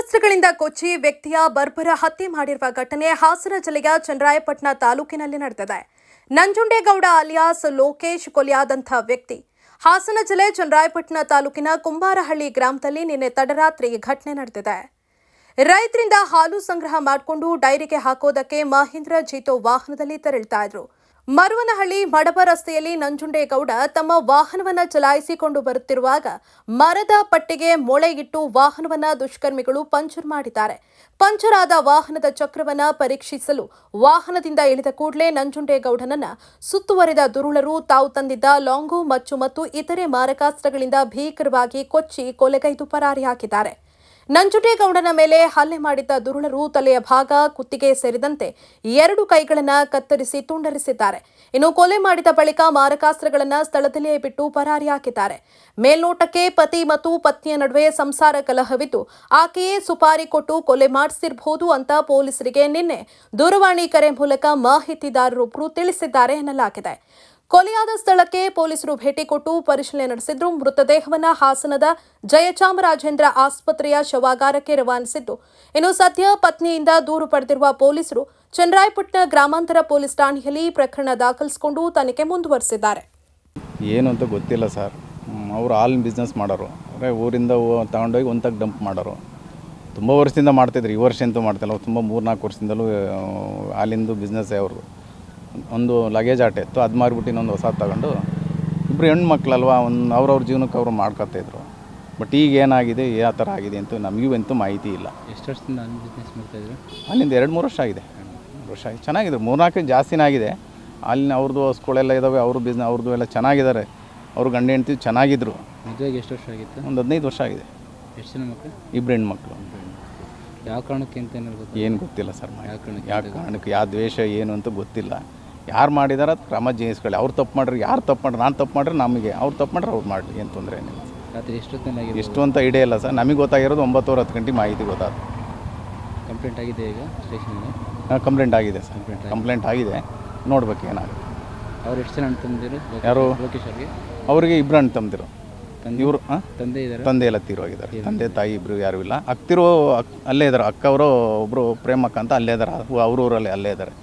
ಮಾರಕಾಸ್ತ್ರಗಳಿಂದ ಕೊಚ್ಚಿ ವ್ಯಕ್ತಿಯ ಬರ್ಬರ ಹತ್ಯೆ ಮಾಡಿರುವ ಘಟನೆ ಹಾಸನ ಜಿಲ್ಲೆಯ ಚನ್ನರಾಯಪಟ್ಟಣ ತಾಲೂಕಿನಲ್ಲಿ ನಡೆದಿದೆ. ನಂಜುಂಡೇಗೌಡ ಅಲಿಯಾಸ್ ಲೋಕೇಶ್ ಕೊಲೆಯಾದಂಥ ವ್ಯಕ್ತಿ ಹಾಸನ ಜಿಲ್ಲೆ ಚನ್ನರಾಯಪಟ್ಟಣ ತಾಲೂಕಿನ ಕುಂಬಾರಹಳ್ಳಿ ಗ್ರಾಮದಲ್ಲಿ ನಿನ್ನೆ ತಡರಾತ್ರಿ ಘಟನೆ ನಡೆದಿದೆ. ರೈತರಿಂದ ಹಾಲು ಸಂಗ್ರಹ ಮಾಡಿಕೊಂಡು ಡೈರಿಗೆ ಹಾಕೋದಕ್ಕೆ ಮಹೇಂದ್ರ ಜೀತೋ ವಾಹನದಲ್ಲಿ ತೆರಳುತ್ತಾ ಇದ್ರು. ಮರುವನಹಳ್ಳಿ ಮಡಬ ರಸ್ತೆಯಲ್ಲಿ ನಂಜುಂಡೇಗೌಡ ತಮ್ಮ ವಾಹನವನ್ನ ಚಲಾಯಿಸಿಕೊಂಡು ಬರುತ್ತಿರುವಾಗ ಮರದ ಪಟ್ಟಿಗೆ ಮೊಳೆ ಇಟ್ಟು ವಾಹನವನ್ನ ದುಷ್ಕರ್ಮಿಗಳು ಪಂಚರ್ ಮಾಡಿದ್ದಾರೆ. ಪಂಚರ್ ಆದ ವಾಹನದ ಚಕ್ರವನ್ನ ಪರೀಕ್ಷಿಸಲು ವಾಹನದಿಂದ ಇಳಿದ ಕೂಡಲೇ ನಂಜುಂಡೇಗೌಡನನ್ನ ಸುತ್ತುವರಿದ ದುರುಳರು ತಾವು ತಂದಿದ್ದ ಲಾಂಗು ಮಚ್ಚು ಮತ್ತು ಇತರೆ ಮಾರಕಾಸ್ತ್ರಗಳಿಂದ ಭೀಕರವಾಗಿ ಕೊಚ್ಚಿ ಕೊಲೆಗೈದು ಪರಾರಿಯಾಗಿದ್ದಾರೆ. ನಂಜುಂಡೇಗೌಡನ ಮೇಲೆ ಹಲ್ಲೆ ಮಾಡಿದ್ದ ದುರುಳರು ತಲೆಯ ಭಾಗ, ಕುತ್ತಿಗೆ ಸೇರಿದಂತೆ 2 ಕೈಗಳನ್ನು ಕತ್ತರಿಸಿ ತುಂಡರಿಸಿದ್ದಾರೆ. ಇನ್ನು ಕೊಲೆ ಮಾಡಿದ ಬಳಿಕ ಮಾರಕಾಸ್ತ್ರಗಳನ್ನು ಸ್ಥಳದಲ್ಲಿಯೇ ಬಿಟ್ಟು ಪರಾರಿಯಾಗಿದ್ದಾರೆ. ಮೇಲ್ನೋಟಕ್ಕೆ ಪತಿ ಮತ್ತು ಪತ್ನಿಯ ನಡುವೆ ಸಂಸಾರ ಕಲಹವಿದ್ದು ಆಕೆಯೇ ಸುಪಾರಿ ಕೊಟ್ಟು ಕೊಲೆ ಮಾಡಿಸಿರಬಹುದು ಅಂತ ಪೊಲೀಸರಿಗೆ ನಿನ್ನೆ ದೂರವಾಣಿ ಕರೆ ಮೂಲಕ ಮಾಹಿತಿದಾರರೊಬ್ಬರು ತಿಳಿಸಿದ್ದಾರೆ ಎನ್ನಲಾಗಿದೆ. ಕೊಲೆಯಾದ ಸ್ಥಳಕ್ಕೆ ಪೊಲೀಸರು ಭೇಟಿ ಕೊಟ್ಟು ಪರಿಶೀಲನೆ ನಡೆಸಿದ್ರು. ಮೃತದೇಹವನ್ನ ಹಾಸನದ ಜಯಚಾಮರಾಜೇಂದ್ರ ಆಸ್ಪತ್ರೆಯ ಶವಾಗಾರಕ್ಕೆ ರವಾನಿಸಿದ್ದು, ಇನ್ನು ಸದ್ಯ ಪತ್ನಿಯಿಂದ ದೂರು ಪಡೆದಿರುವ ಪೊಲೀಸರು ಚನ್ನರಾಯಪಟ್ಟಣ ಗ್ರಾಮಾಂತರ ಪೊಲೀಸ್ ಠಾಣೆಯಲ್ಲಿ ಪ್ರಕರಣ ದಾಖಲಿಸಿಕೊಂಡು ತನಿಖೆ ಮುಂದುವರೆಸಿದ್ದಾರೆ. ಏನು ಅಂತ ಗೊತ್ತಿಲ್ಲ ಸರ್. ಅವರು ಹಾಲಿನ ಬಿಸ್ನೆಸ್ ಮಾಡೋರು, ಊರಿಂದ ತಗೊಂಡೋಗಿ ಒಂತಾಗ ಡಂಪ್ ಮಾಡೋರು. ತುಂಬ ವರ್ಷದಿಂದ ಮಾಡ್ತಿದ್ರು, ಈ ವರ್ಷ ಅಂತೂ ಮಾಡ್ತಿಲ್ಲ. ತುಂಬ 3-4 ವರ್ಷದಿಂದಲೂ ಹಾಲಿಂದು ಬಿಸ್ನೆಸ್ಸೇ ಅವ್ರದ್ದು. ಒಂದು ಲಗೇಜ್ ಆಟ ಇತ್ತು, ಅದು ಮಾರಿಬಿಟ್ಟು ಇನ್ನೊಂದು ಹೊಸ ತಗೊಂಡು ಇಬ್ಬರು ಹೆಣ್ಮಕ್ಳಲ್ವ, ಅವ್ರವ್ರ ಜೀವನಕ್ಕೆ ಅವರು ಮಾಡ್ಕೊತಾಯಿದ್ರು. ಬಟ್ ಈಗ ಏನಾಗಿದೆ, ಯಾವ ಥರ ಆಗಿದೆ ಅಂತ ನಮಗೂ ಅಂತೂ ಮಾಹಿತಿ ಇಲ್ಲ. ಎಷ್ಟು ವರ್ಷದಿಂದ ಅಲ್ಲಿ ಬಿಸ್ನೆಸ್ ಮಾಡ್ತಾಯಿದ್ರು? ಅಲ್ಲಿಂದ 2-3 ವರ್ಷ ಆಗಿದೆ. 2 ವರ್ಷ ಆಗಿದೆ. ಚೆನ್ನಾಗಿದ್ರು, 4-4 ಜಾಸ್ತಿನೇ ಆಗಿದೆ. ಅಲ್ಲಿನ ಅವ್ರದ್ದು ಹಸುಗಳೆಲ್ಲ ಇದ್ದಾವೆ, ಅವ್ರ ಬಿಸ್ನೆಸ್ ಅವ್ರದ್ದು ಎಲ್ಲ ಚೆನ್ನಾಗಿದ್ದಾರೆ. ಅವರು ಗಂಡ ಹೆಂಡ್ತಿ ಚೆನ್ನಾಗಿದ್ದರು. ಮದುವೆಗೆ ಎಷ್ಟು ವರ್ಷ ಆಗಿತ್ತು? ಒಂದು 15 ವರ್ಷ ಆಗಿದೆ. ಎಷ್ಟು ಜನ ಮಕ್ಕಳು? 2 ಹೆಣ್ಮಕ್ಳು. ಯಾವ ಕಾರಣಕ್ಕೆ ಅಂತ ಏನು ಗೊತ್ತಿಲ್ಲ ಸರ್. ಯಾವ ಕಾರಣಕ್ಕೆ, ಯಾವ ದ್ವೇಷ ಏನು ಅಂತ ಗೊತ್ತಿಲ್ಲ. ಯಾರು ಮಾಡಿದಾರೆ ಅದು ಕ್ರಮ ಜಯಿಸ್ಕೊಳ್ಳಿ. ಅವ್ರು ತಪ್ಪು ಮಾಡ್ರಿ, ಯಾರು ತಪ್ಪು ಮಾಡ್ರಿ, ನಾನು ತಪ್ಪು ಮಾಡ್ರಿ, ನಮಗೆ ಅವ್ರು ತಪ್ಪು ಮಾಡ್ರಿ, ಅವ್ರು ಮಾಡಲಿ, ಏನು ತೊಂದರೆ ಏನಿಲ್ಲ. ರಾತ್ರಿ ಎಷ್ಟೊತ್ತಿನಾಗಿ? ಎಷ್ಟು ಅಂತ ಐಡಿಯಾ ಇಲ್ಲ ಸರ್. ನಮಗೆ ಗೊತ್ತಾಗಿರೋದು 9-10 ಗಂಟೆ ಮಾಹಿತಿ ಗೊತ್ತಾದ. ಕಂಪ್ಲೇಂಟ್ ಆಗಿದೆ ಈಗ ಸ್ಟೇಷನಲ್ಲಿ? ಕಂಪ್ಲೇಂಟ್ ಆಗಿದೆ ಸರ್. ಕಂಪ್ಲೇಂಟ್ ಆಗಿದೆ, ನೋಡ್ಬೇಕು ಏನಾಗುತ್ತೆ. ಅವ್ರು ಎಷ್ಟು ಜನ ಅಣ್ಣ ತಮ್ಮಂದಿರು? ಯಾರು? ಲೋಕೇಶ್ ಅವ್ರಿಗೆ? ಅವರಿಗೆ 2 ಅಣ್ಣ ತಮ್ಮಂದಿರು. ಇವರು ತಂದೆ ಇದ್ದಾರೆ? ತಂದೆ ಎಲ್ಲ ತೀರೋಗಿದ್ದಾರೆ. ತಂದೆ ತಾಯಿ ಇಬ್ಬರು ಯಾರೂ ಇಲ್ಲ. ಅಕ್ತಿರೋ ಅಲ್ಲೇ ಇದ್ದಾರೆ. ಅಕ್ಕ ಅವರು ಒಬ್ಬರು ಪ್ರೇಮಕ್ಕ ಅಂತ ಅಲ್ಲೇ ಇದ್ದಾರೆ. ಅವ್ರ ಊರಲ್ಲಿ ಅಲ್ಲೇ ಇದ್ದಾರೆ.